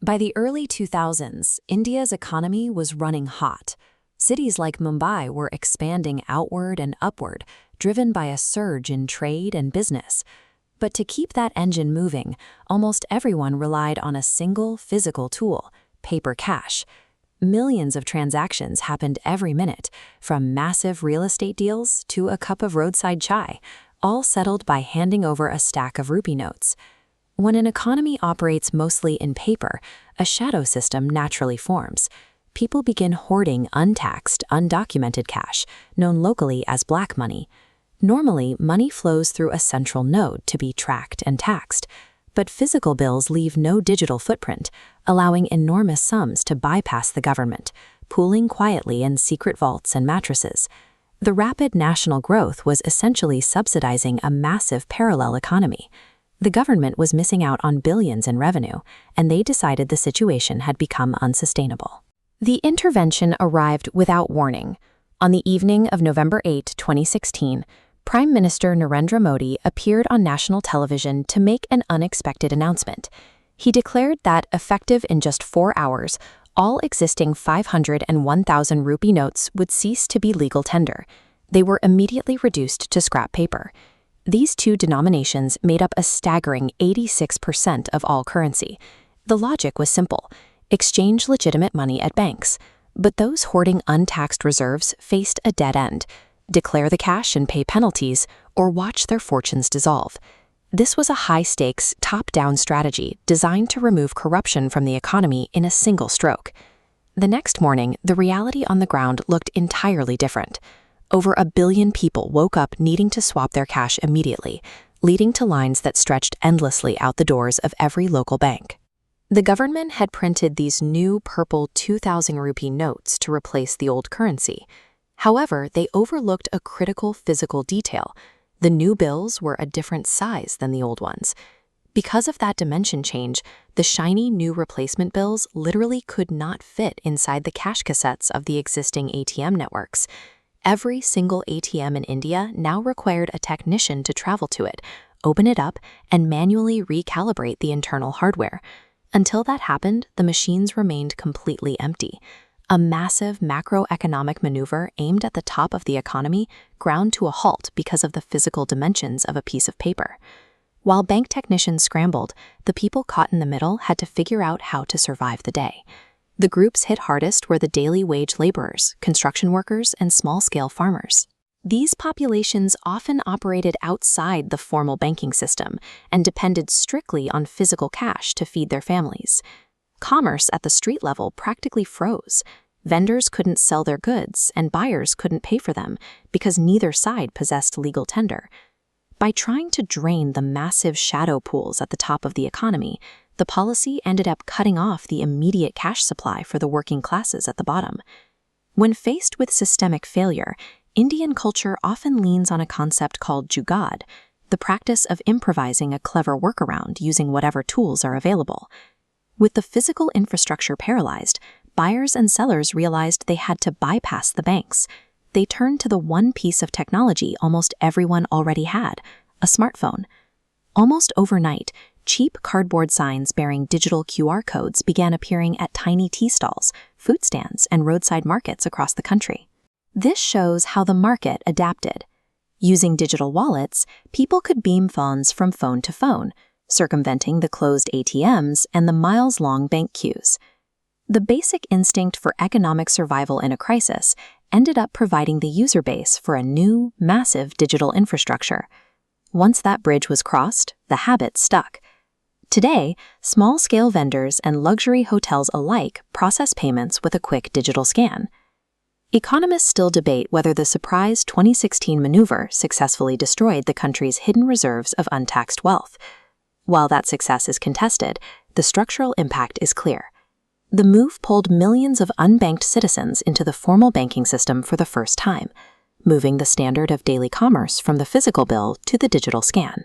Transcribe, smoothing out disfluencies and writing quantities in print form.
By the early 2000s, India's economy was running hot. Cities like Mumbai were expanding outward and upward, driven by a surge in trade and business. But to keep that engine moving, almost everyone relied on a single physical tool, paper cash. Millions of transactions happened every minute, from massive real estate deals to a cup of roadside chai, all settled by handing over a stack of rupee notes. When an economy operates mostly in paper, a shadow system naturally forms. People begin hoarding untaxed, undocumented cash, known locally as black money. Normally, money flows through a central node to be tracked and taxed, but physical bills leave no digital footprint, allowing enormous sums to bypass the government, pooling quietly in secret vaults and mattresses. The rapid national growth was essentially subsidizing a massive parallel economy. The government was missing out on billions in revenue, and they decided the situation had become unsustainable. The intervention arrived without warning. On the evening of November 8, 2016, Prime Minister Narendra Modi appeared on national television to make an unexpected announcement. He declared that, effective in just 4 hours, all existing 500 and 1,000 rupee notes would cease to be legal tender. They were immediately reduced to scrap paper. These two denominations made up a staggering 86% of all currency. The logic was simple: exchange legitimate money at banks. But those hoarding untaxed reserves faced a dead end: declare the cash and pay penalties, or watch their fortunes dissolve. This was a high-stakes, top-down strategy designed to remove corruption from the economy in a single stroke. The next morning, the reality on the ground looked entirely different. Over 1 billion people woke up needing to swap their cash immediately, leading to lines that stretched endlessly out the doors of every local bank. The government had printed these new purple 2,000 rupee notes to replace the old currency. However, they overlooked a critical physical detail. The new bills were a different size than the old ones. Because of that dimension change, the shiny new replacement bills literally could not fit inside the cash cassettes of the existing ATM networks. Every single ATM in India now required a technician to travel to it, open it up, and manually recalibrate the internal hardware. Until that happened, the machines remained completely empty. A massive macroeconomic maneuver aimed at the top of the economy ground to a halt because of the physical dimensions of a piece of paper. While bank technicians scrambled, the people caught in the middle had to figure out how to survive the day. The groups hit hardest were the daily wage laborers, construction workers, and small-scale farmers. These populations often operated outside the formal banking system and depended strictly on physical cash to feed their families. Commerce at the street level practically froze. Vendors couldn't sell their goods, and buyers couldn't pay for them because neither side possessed legal tender. By trying to drain the massive shadow pools at the top of the economy, the policy ended up cutting off the immediate cash supply for the working classes at the bottom. When faced with systemic failure, Indian culture often leans on a concept called jugaad, the practice of improvising a clever workaround using whatever tools are available. With the physical infrastructure paralyzed, buyers and sellers realized they had to bypass the banks. They turned to the one piece of technology almost everyone already had: a smartphone. Almost overnight, cheap cardboard signs bearing digital QR codes began appearing at tiny tea stalls, food stands, and roadside markets across the country. This shows how the market adapted. Using digital wallets, people could beam funds from phone to phone, circumventing the closed ATMs and the miles-long bank queues. The basic instinct for economic survival in a crisis ended up providing the user base for a new, massive digital infrastructure. Once that bridge was crossed, the habit stuck. Today, small-scale vendors and luxury hotels alike process payments with a quick digital scan. Economists still debate whether the surprise 2016 maneuver successfully destroyed the country's hidden reserves of untaxed wealth. While that success is contested, the structural impact is clear. The move pulled millions of unbanked citizens into the formal banking system for the first time, moving the standard of daily commerce from the physical bill to the digital scan.